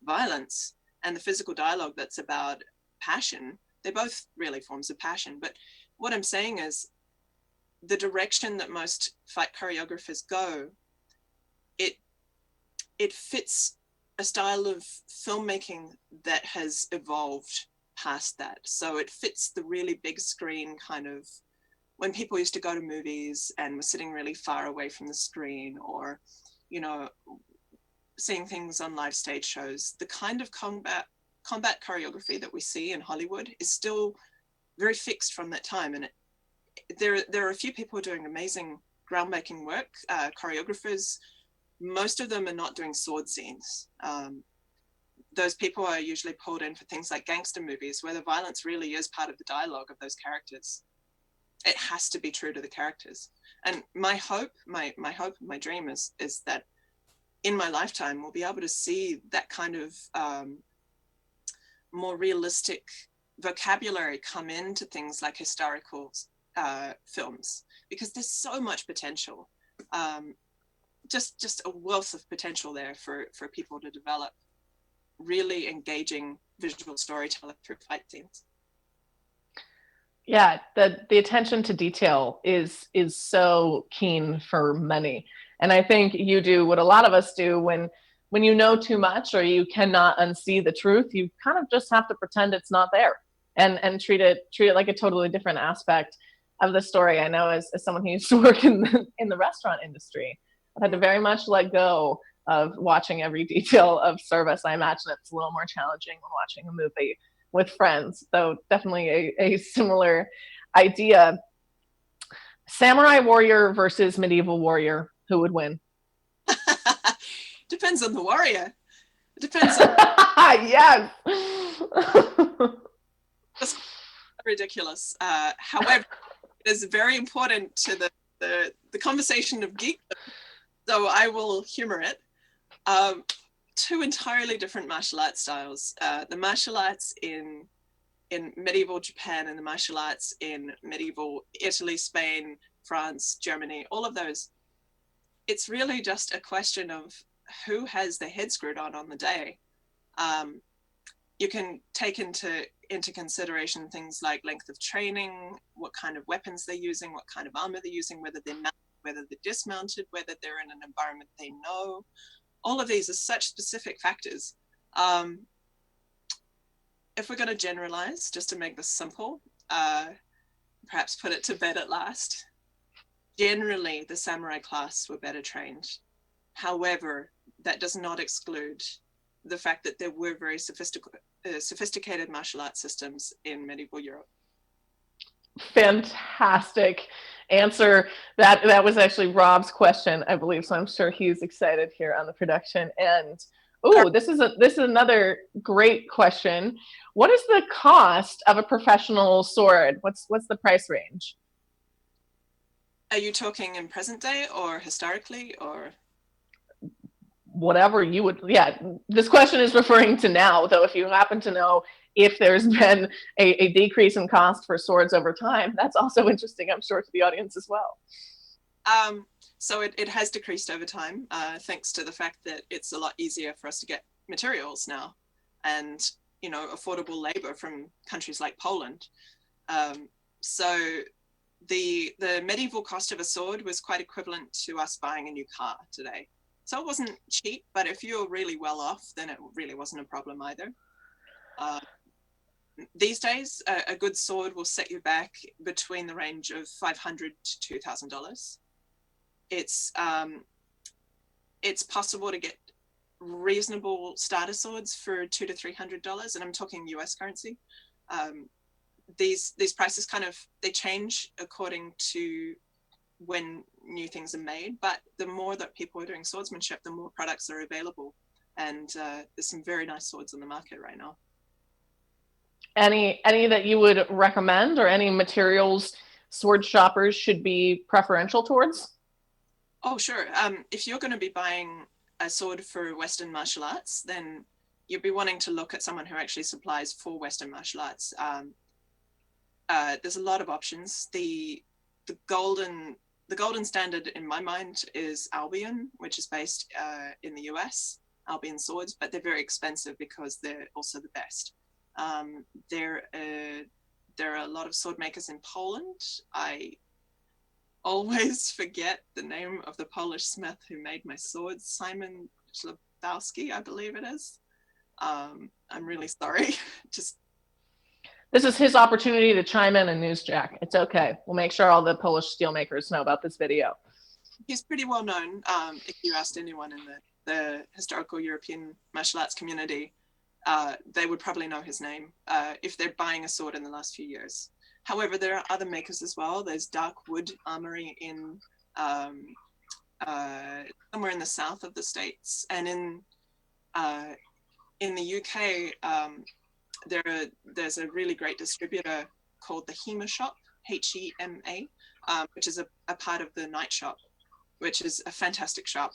Speaker 3: violence and the physical dialogue that's about passion? They're both really forms of passion. But what I'm saying is, the direction that most fight choreographers go, it fits a style of filmmaking that has evolved past that. So it fits the really big screen kind of, when people used to go to movies and were sitting really far away from the screen, or, seeing things on live stage shows. The kind of combat choreography that we see in Hollywood is still very fixed from that time. And there are a few people doing amazing groundbreaking work, choreographers. Most of them are not doing sword scenes. Those people are usually pulled in for things like gangster movies, where the violence really is part of the dialogue of those characters. It has to be true to the characters. And my hope, my dream is that in my lifetime, we'll be able to see that kind of more realistic vocabulary come into things like historical films, because there's so much potential. Just a wealth of potential there for people to develop really engaging visual storytelling through fight scenes.
Speaker 1: Yeah, the attention to detail is so keen for many. And I think you do what a lot of us do when you know too much or you cannot unsee the truth. You kind of just have to pretend it's not there and treat it like a totally different aspect of the story. I know as someone who used to work in the restaurant industry, I've had to very much let go of watching every detail of service. I imagine it's a little more challenging when watching a movie with friends, though definitely a similar idea. Samurai warrior versus medieval warrior, who would win?
Speaker 3: Depends on the warrior. It depends on
Speaker 1: yes.
Speaker 3: That's ridiculous. However, it is very important to the conversation of geekdom, so I will humor it. Two entirely different martial arts styles. The martial arts in medieval Japan and the martial arts in medieval Italy, Spain, France, Germany, all of those. It's really just a question of who has their head screwed on the day. You can take into consideration things like length of training, what kind of weapons they're using, what kind of armor they're using, whether they're mounted, whether they're dismounted, whether they're in an environment they know. All of these are such specific factors. If we're going to generalize, just to make this simple, perhaps put it to bed at last, generally the samurai class were better trained. However, that does not exclude the fact that there were very sophisticated martial arts systems in medieval Europe.
Speaker 1: Fantastic answer. That was actually Rob's question, I believe, so I'm sure he's excited here on the production end. Oh, this is another great question. What is the cost of a professional sword? What's the price range?
Speaker 3: Are you talking in present day or historically, or?
Speaker 1: whatever you would, yeah, this question is referring to now, though if you happen to know if there's been a decrease in cost for swords over time, that's also interesting, I'm sure, to the audience as well.
Speaker 3: So it has decreased over time, thanks to the fact that it's a lot easier for us to get materials now, and affordable labor from countries like Poland. So the medieval cost of a sword was quite equivalent to us buying a new car today. So it wasn't cheap, but if you're really well off, then it really wasn't a problem either. These days, a good sword will set you back between the range of $500 to $2,000. It's possible to get reasonable starter swords for $200 to $300, and I'm talking US currency. These prices they change according to when new things are made, but the more that people are doing swordsmanship, the more products are available, and there's some very nice swords on the market right now.
Speaker 1: Any that you would recommend, or any materials sword shoppers should be preferential towards?
Speaker 3: Oh, sure. If you're going to be buying a sword for Western martial arts, then you'd be wanting to look at someone who actually supplies for Western martial arts. There's a lot of options. The golden standard in my mind is Albion, which is based in the US, Albion swords, but they're very expensive because they're also the best. There are a lot of sword makers in Poland. I always forget the name of the Polish smith who made my swords, Simon Ślubowski, I believe it is. I'm really sorry.
Speaker 1: This is his opportunity to chime in and newsjack. It's okay. We'll make sure all the Polish steelmakers know about this video.
Speaker 3: He's pretty well known. If you asked anyone in the historical European martial arts community, they would probably know his name if they're buying a sword in the last few years. However, there are other makers as well. There's Dark Wood Armory in somewhere in the south of the States, and in the UK, there's a really great distributor called the HEMA Shop, HEMA, which is a part of the Night Shop, which is a fantastic shop.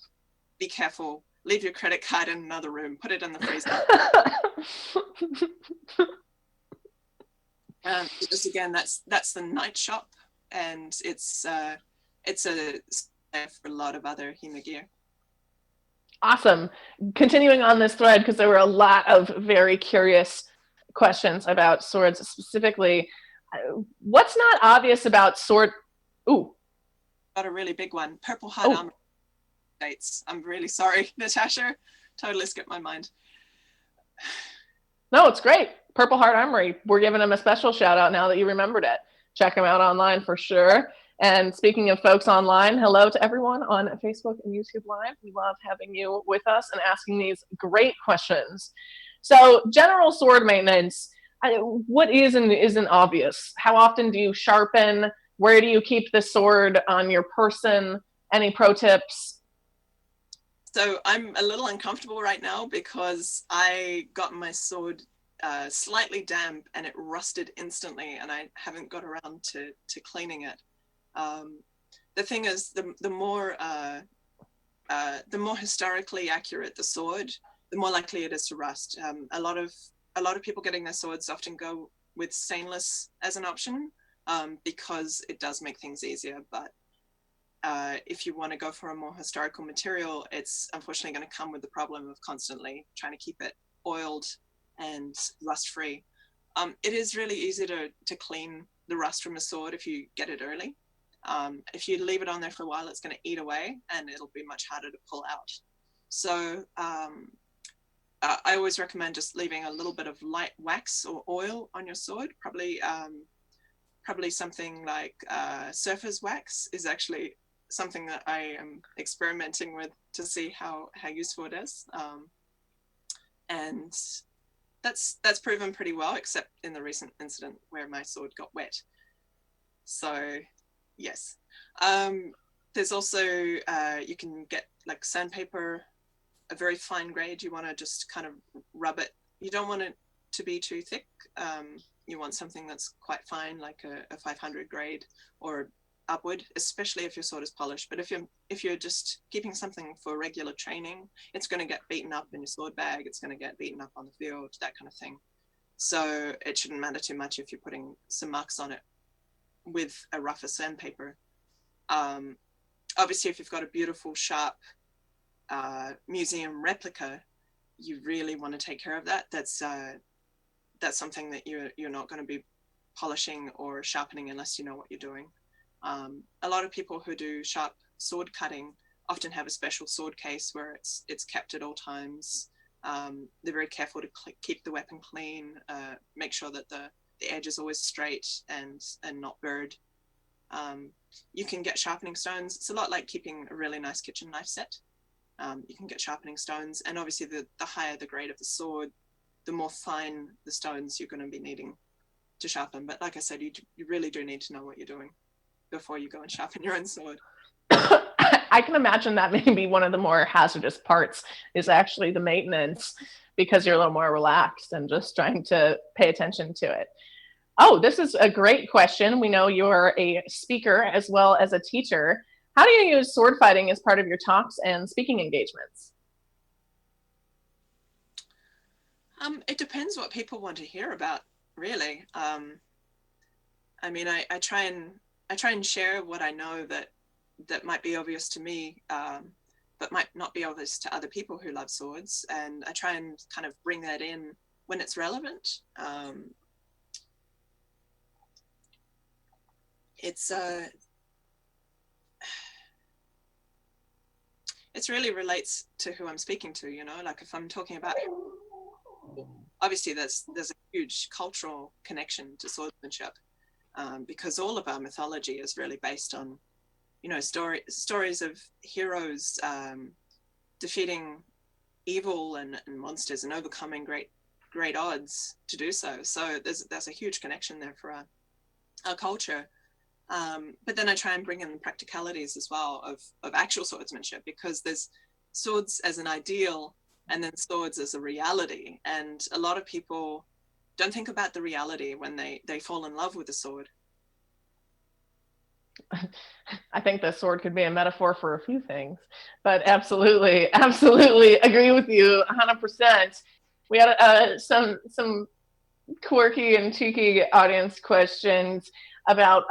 Speaker 3: Be careful. Leave your credit card in another room. Put it in the freezer. Just again, that's the Night Shop, and it's a for a lot of other HEMA gear.
Speaker 1: Awesome. Continuing on this thread, because there were a lot of very curious questions about swords specifically. What's not obvious about sword? Ooh.
Speaker 3: Got a really big one. Purple Heart Armor States. I'm really sorry, Natasha. Totally skipped my mind.
Speaker 1: No, it's great. Purple Heart Armory. We're giving them a special shout out now that you remembered it. Check them out online for sure. And speaking of folks online, hello to everyone on Facebook and YouTube Live. We love having you with us and asking these great questions. So general sword maintenance, what is and isn't obvious? How often do you sharpen? Where do you keep the sword on your person? Any pro tips?
Speaker 3: So I'm a little uncomfortable right now because I got my sword slightly damp and it rusted instantly, and I haven't got around to cleaning it. The thing is, the more historically accurate the sword, the more likely it is to rust. A lot of people getting their swords often go with stainless as an option because it does make things easier. But if you want to go for a more historical material, it's unfortunately going to come with the problem of constantly trying to keep it oiled and rust-free. It is really easy to clean the rust from a sword if you get it early. If you leave it on there for a while, it's going to eat away and it'll be much harder to pull out. So I always recommend just leaving a little bit of light wax or oil on your sword. Probably something like surfer's wax is actually something that I am experimenting with to see how useful it is. And that's proven pretty well, except in the recent incident where my sword got wet. So yes. There's also, you can get like sandpaper, a very fine grade. You want to just kind of rub it. You don't want it to be too thick. You want something that's quite fine, like a 500 grade or upward, especially if your sword is polished. But if you're just keeping something for regular training, it's going to get beaten up in your sword bag. It's going to get beaten up on the field, that kind of thing. So it shouldn't matter too much if you're putting some marks on it with a rougher sandpaper. Obviously, if you've got a beautiful, sharp museum replica, you really want to take care of that. That's something that you're not going to be polishing or sharpening unless you know what you're doing. A lot of people who do sharp sword cutting often have a special sword case where it's kept at all times. They're very careful to keep the weapon clean, make sure that the edge is always straight and not burred. You can get sharpening stones. It's a lot like keeping a really nice kitchen knife set. You can get sharpening stones, and obviously the higher the grade of the sword, the more fine the stones you're going to be needing to sharpen. But like I said, you really do need to know what you're doing before you go and sharpen your own sword.
Speaker 1: I can imagine that may be one of the more hazardous parts is actually the maintenance, because you're a little more relaxed and just trying to pay attention to it. Oh, this is a great question. We know you're a speaker as well as a teacher. How do you use sword fighting as part of your talks and speaking engagements?
Speaker 3: It depends what people want to hear about, really. I mean, I try and share what I know that might be obvious to me, but might not be obvious to other people who love swords. And I try and kind of bring that in when it's relevant. It really relates to who I'm speaking to, you know, like if I'm talking about, obviously there's a huge cultural connection to swordsmanship, because all of our mythology is really based on, you know, stories of heroes defeating evil and monsters and overcoming great odds to do so. So there's a huge connection there for our culture. But then I try and bring in the practicalities as well of actual swordsmanship, because there's swords as an ideal and then swords as a reality. And a lot of people don't think about the reality when they fall in love with a sword.
Speaker 1: I think the sword could be a metaphor for a few things, but absolutely agree with you 100%. We had some quirky and cheeky audience questions about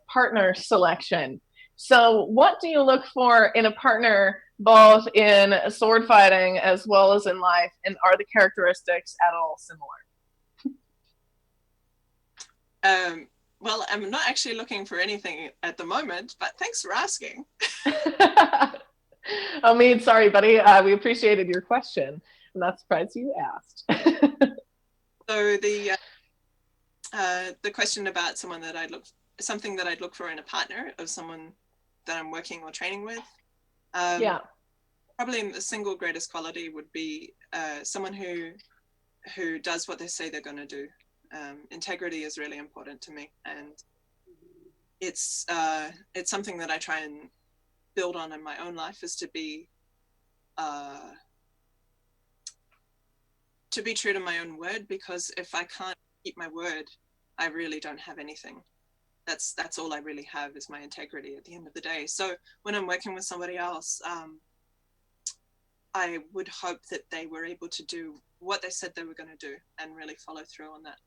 Speaker 1: partner selection. So what do you look for in a partner, both in sword fighting as well as in life, and are the characteristics at all similar?
Speaker 3: Well, I'm not actually looking for anything at the moment, but thanks for asking.
Speaker 1: I mean, sorry, buddy. We appreciated your question. I'm not surprised you asked.
Speaker 3: So the question about something that I'd look for in a partner of someone that I'm working or training with.
Speaker 1: Yeah.
Speaker 3: Probably the single greatest quality would be someone who does what they say they're going to do. Integrity is really important to me, and it's something that I try and build on in my own life, is to be true to my own word, because if I can't keep my word, I really don't have anything. That's all I really have, is my integrity at the end of the day. So when I'm working with somebody else, I would hope that they were able to do what they said they were going to do and really follow through on that.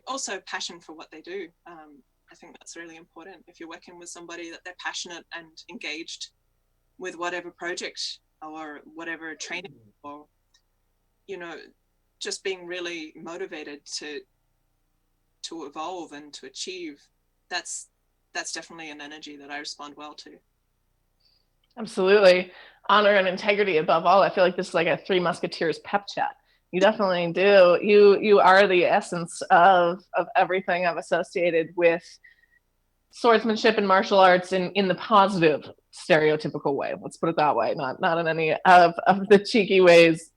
Speaker 3: Also passion for what they do. I think that's really important. If you're working with somebody, that they're passionate and engaged with whatever project or whatever training, or, you know, just being really motivated to evolve and to achieve. That's definitely an energy that I respond well to. Absolutely.
Speaker 1: Honor and integrity above all. I feel like this is like a Three Musketeers pep chat. You definitely do. You are the essence of everything I've associated with swordsmanship and martial arts in the positive, stereotypical way. Let's put it that way, not in any of the cheeky ways.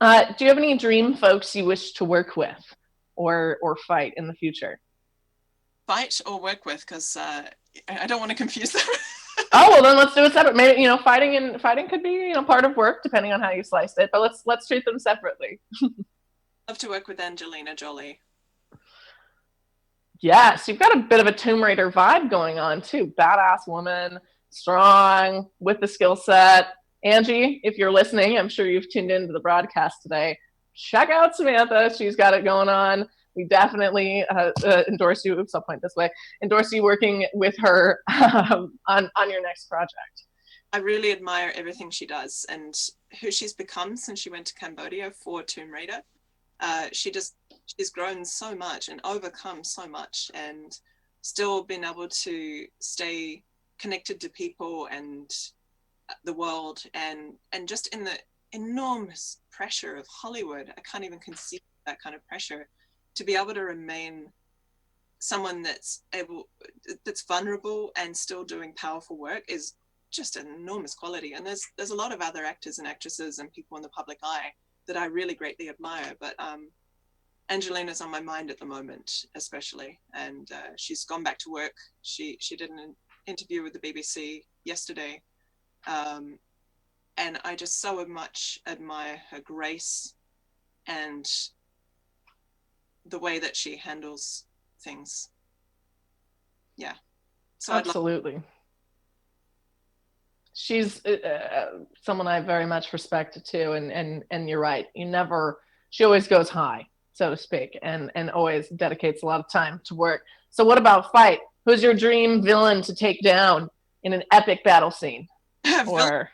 Speaker 1: Do you have any dream folks you wish to work with or fight in the future?
Speaker 3: Fight or work with, because I don't want to confuse them.
Speaker 1: Oh, well, then let's do it separate. Maybe, you know, fighting could be, you know, part of work, depending on how you slice it. But let's treat them separately.
Speaker 3: Love to work with Angelina Jolie.
Speaker 1: Yes, you've got a bit of a Tomb Raider vibe going on too. Badass woman, strong, with the skill set. Angie, if you're listening, I'm sure you've tuned into the broadcast today. Check out Samantha. She's got it going on. We definitely endorse you, oops, I'll point this way, endorse you working with her on your next project.
Speaker 3: I really admire everything she does and who she's become since she went to Cambodia for Tomb Raider. She's grown so much and overcome so much, and still been able to stay connected to people and the world, and just in the enormous pressure of Hollywood. I can't even conceive that kind of pressure. To be able to remain someone that's vulnerable and still doing powerful work is just an enormous quality. And there's a lot of other actors and actresses and people in the public eye that I really greatly admire, but Angelina's on my mind at the moment, especially, and she's gone back to work. She did an interview with the BBC yesterday, and I just so much admire her grace and the way that she handles things. Yeah, so
Speaker 1: absolutely. She's someone I very much respect too, and you're right. She always goes high, so to speak, and always dedicates a lot of time to work. So what about fight? Who's your dream villain to take down in an epic battle scene? Or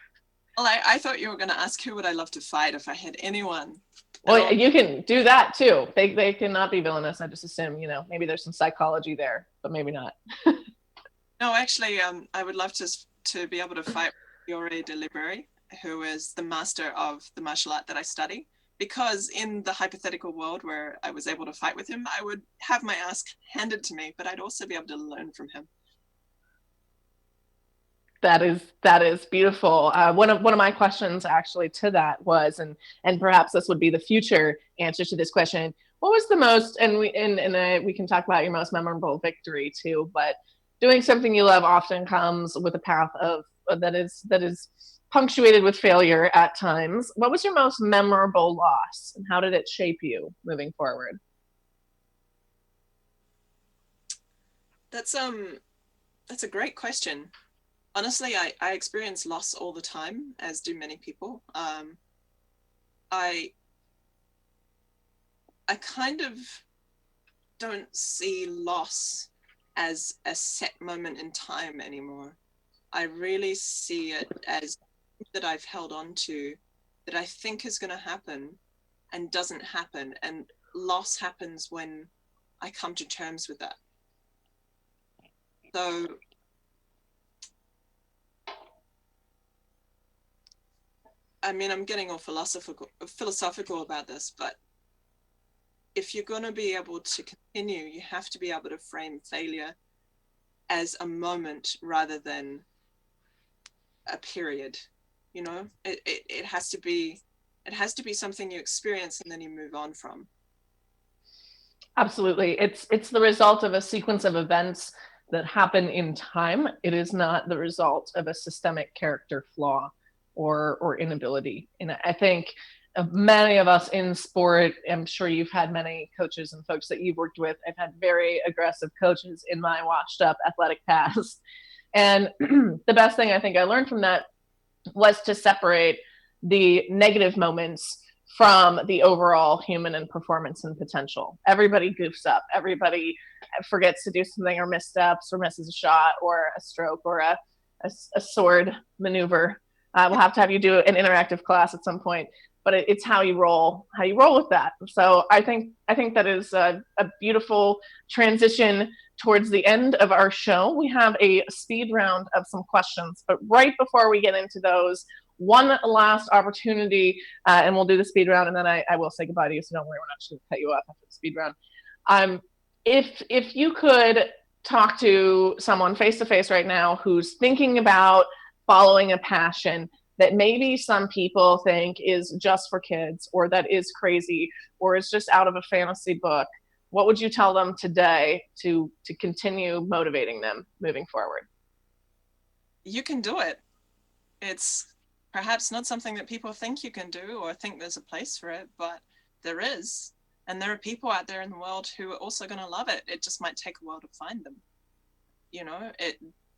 Speaker 3: well, I thought you were going to ask who would I love to fight if I had anyone.
Speaker 1: Well, you can do that too. They cannot be villainous. I just assume, maybe there's some psychology there, but maybe not.
Speaker 3: No, actually, I would love to be able to fight Fiore de Liberi, who is the master of the martial art that I study. Because in the hypothetical world where I was able to fight with him, I would have my ass handed to me, but I'd also be able to learn from him.
Speaker 1: That is beautiful. One of my questions actually to that was, and perhaps this would be the future answer to this question. What was the most, and we can talk about your most memorable victory too, but doing something you love often comes with a path of that is punctuated with failure at times. What was your most memorable loss, and how did it shape you moving forward?
Speaker 3: That's a great question. Honestly, I experience loss all the time, as do many people. I kind of don't see loss as a set moment in time anymore. I really see it as that I've held on to, that I think is going to happen and doesn't happen. And loss happens when I come to terms with that. So I mean, I'm getting all philosophical about this, but if you're going to be able to continue, you have to be able to frame failure as a moment rather than a period. It has to be something you experience and then you move on from.
Speaker 1: Absolutely. It's the result of a sequence of events that happen in time. It is not the result of a systemic character flaw or inability. And I think many of us in sport, I'm sure you've had many coaches and folks that you've worked with. I've had very aggressive coaches in my washed up athletic past. And the best thing I think I learned from that was to separate the negative moments from the overall human and performance and potential. Everybody goofs up. Everybody forgets to do something or missteps or misses a shot or a stroke or a sword maneuver. We'll have to have you do an interactive class at some point, but it's how you roll with that. So I think that is a beautiful transition towards the end of our show. We have a speed round of some questions, but right before we get into those, one last opportunity, and we'll do the speed round, and then I will say goodbye to you, so don't worry, we're not just going to cut you off after the speed round. If you could talk to someone face-to-face right now who's thinking about following a passion that maybe some people think is just for kids, or that is crazy, or is just out of a fantasy book, what would you tell them today to continue motivating them moving forward?
Speaker 3: You can do it. It's perhaps not something that people think you can do or think there's a place for it, but there is. And there are people out there in the world who are also going to love it. It just might take a while to find them. You know,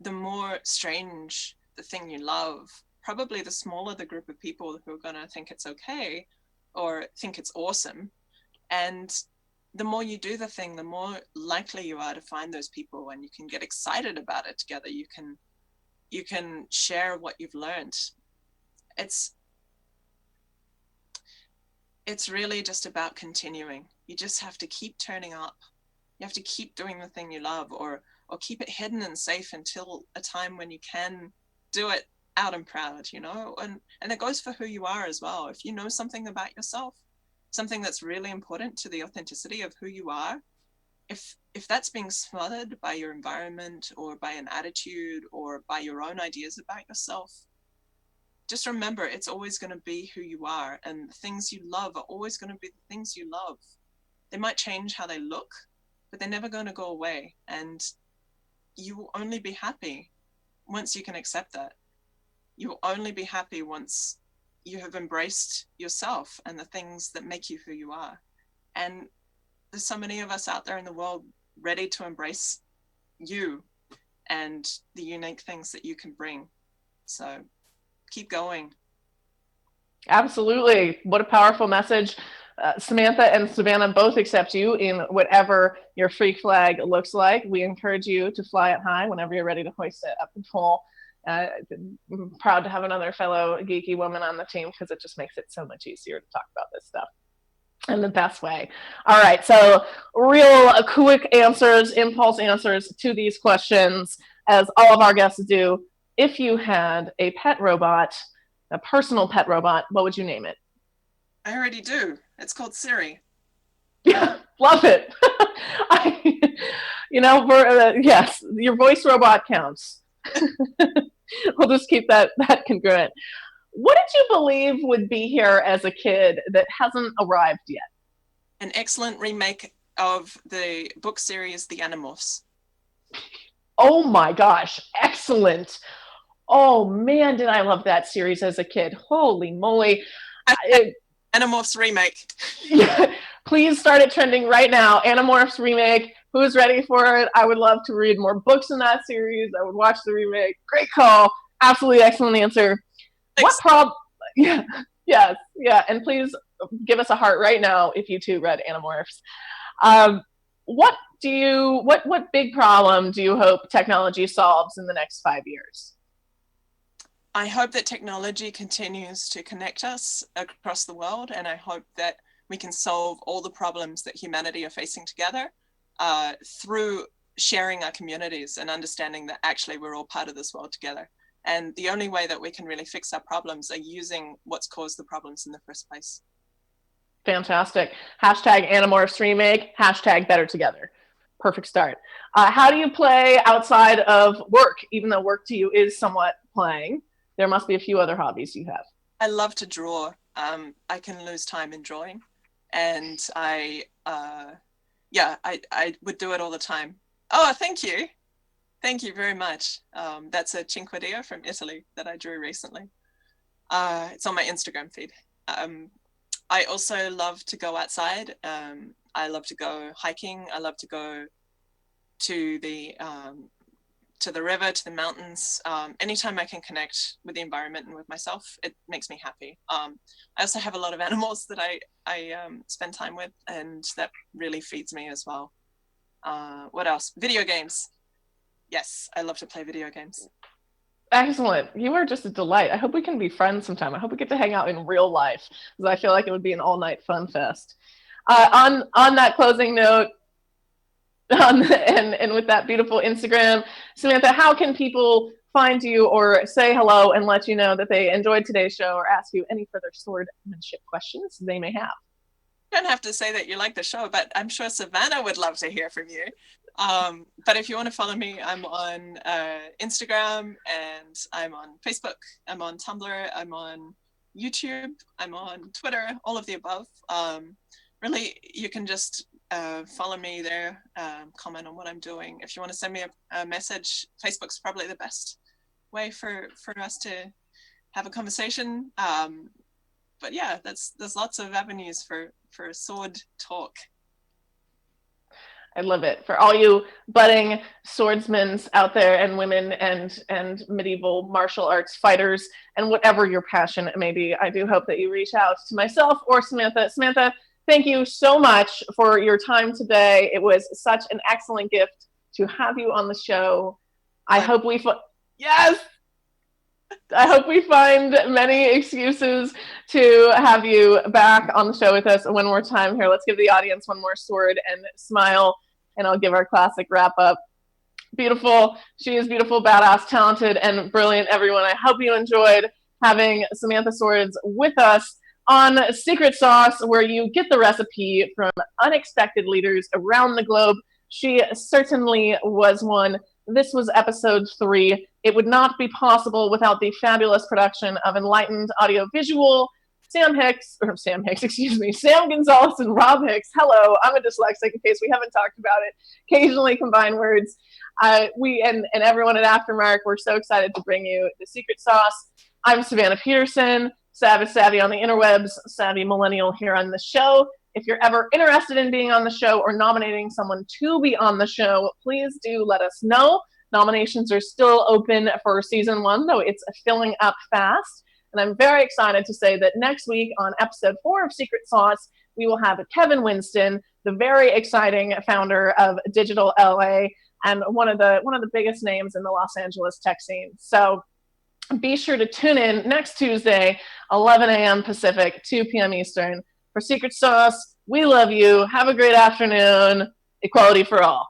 Speaker 3: the more strange the thing you love, probably the smaller the group of people who are going to think it's okay or think it's awesome. And the more you do the thing, the more likely you are to find those people, and you can get excited about it together. You can share what you've learned. It's really just about continuing. You just have to keep turning up. You have to keep doing the thing you love, or keep it hidden and safe until a time when you can do it out and proud, you know? And it goes for who you are as well. If you know something about yourself, something that's really important to the authenticity of who you are, if that's being smothered by your environment or by an attitude or by your own ideas about yourself, just remember, it's always going to be who you are, and the things you love are always going to be the things you love. They might change how they look, but they're never going to go away. And you will only be happy once you can accept that. You will only be happy once you have embraced yourself and the things that make you who you are. And there's so many of us out there in the world ready to embrace you and the unique things that you can bring. So keep going.
Speaker 1: Absolutely. What a powerful message. Samantha and Savannah both accept you in whatever your freak flag looks like. We encourage you to fly it high whenever you're ready to hoist it up the pole. I'm proud to have another fellow geeky woman on the team, because it just makes it so much easier to talk about this stuff in the best way. All right, so real quick answers, impulse answers to these questions, as all of our guests do. If you had a pet robot, a personal pet robot, what would you name it?
Speaker 3: I already do. It's called Siri.
Speaker 1: Love it. Yes, your voice robot counts. We'll just keep that congruent. What did you believe would be here as a kid that hasn't arrived yet?
Speaker 3: An excellent remake of the book series, The Animorphs.
Speaker 1: Oh my gosh, excellent. Oh man, did I love that series as a kid. Holy moly.
Speaker 3: Animorphs remake.
Speaker 1: Yeah, please start it trending right now. Animorphs remake. Who's ready for it? I would love to read more books in that series. I would watch the remake. Great call. Absolutely excellent answer.
Speaker 3: Thanks.
Speaker 1: What problem? Yeah, yes, yeah. And please give us a heart right now if you too read Animorphs. What big problem do you hope technology solves in the next 5 years?
Speaker 3: I hope that technology continues to connect us across the world, and I hope that we can solve all the problems that humanity are facing together through sharing our communities and understanding that actually we're all part of this world together. And the only way that we can really fix our problems are using what's caused the problems in the first place.
Speaker 1: Fantastic. Hashtag Animorphs remake, hashtag better together. Perfect start. How do you play outside of work, even though work to you is somewhat playing? There must be a few other hobbies you have.
Speaker 3: I love to draw. I can lose time in drawing, and I would do it all the time. Oh, thank you. Thank you very much. That's a Cinquedeo from Italy that I drew recently. It's on my Instagram feed. I also love to go outside. I love to go hiking. I love to go to the river, to the mountains. Anytime I can connect with the environment and with myself, it makes me happy. I also have a lot of animals that I spend time with, and that really feeds me as well. What else? Video games. Yes, I love to play video games.
Speaker 1: Excellent. You are just a delight. I hope we can be friends sometime. I hope we get to hang out in real life, because I feel like it would be an all-night fun fest. On that closing note, and with that beautiful Instagram, Samantha, how can people find you or say hello and let you know that they enjoyed today's show, or ask you any further swordmanship questions they may have?
Speaker 3: You don't have to say that you like the show, but I'm sure Savannah would love to hear from you. But if you want to follow me, I'm on Instagram, and I'm on Facebook, I'm on Tumblr, I'm on YouTube, I'm on Twitter, all of the above. Really, you can just follow me there, comment on what I'm doing. If you want to send me a message, Facebook's probably the best way for us to have a conversation. But yeah, there's lots of avenues for for a sword talk.
Speaker 1: I love it. For all you budding swordsmen out there and women and medieval martial arts fighters and whatever your passion may be, I do hope that you reach out to myself or Samantha. Samantha, thank you so much for your time today. It was such an excellent gift to have you on the show. I hope we find many excuses to have you back on the show with us one more time. Here, let's give the audience one more sword and smile, and I'll give our classic wrap up. Beautiful. She is beautiful, badass, talented, and brilliant, everyone. I hope you enjoyed having Samantha Swords with us on Secret Sauce, where you get the recipe from unexpected leaders around the globe. She certainly was one. This was episode 3. It would not be possible without the fabulous production of Enlightened Audiovisual. Sam Gonzalez and Rob Hicks. Hello, I'm a dyslexic in case we haven't talked about it. Occasionally combine words. We and everyone at Aftermark, we're so excited to bring you the Secret Sauce. I'm Savannah Peterson, savvy on the interwebs, savvy millennial here on the show. If you're ever interested in being on the show or nominating someone to be on the show, please do let us know. Nominations are still open for season 1, though it's filling up fast. And I'm very excited to say that next week on episode 4 of Secret Sauce, we will have Kevin Winston, the very exciting founder of Digital LA and one of the biggest names in the Los Angeles tech scene. So be sure to tune in next Tuesday, 11 a.m. Pacific, 2 p.m. Eastern for Secret Sauce. We love you. Have a great afternoon. Equality for all.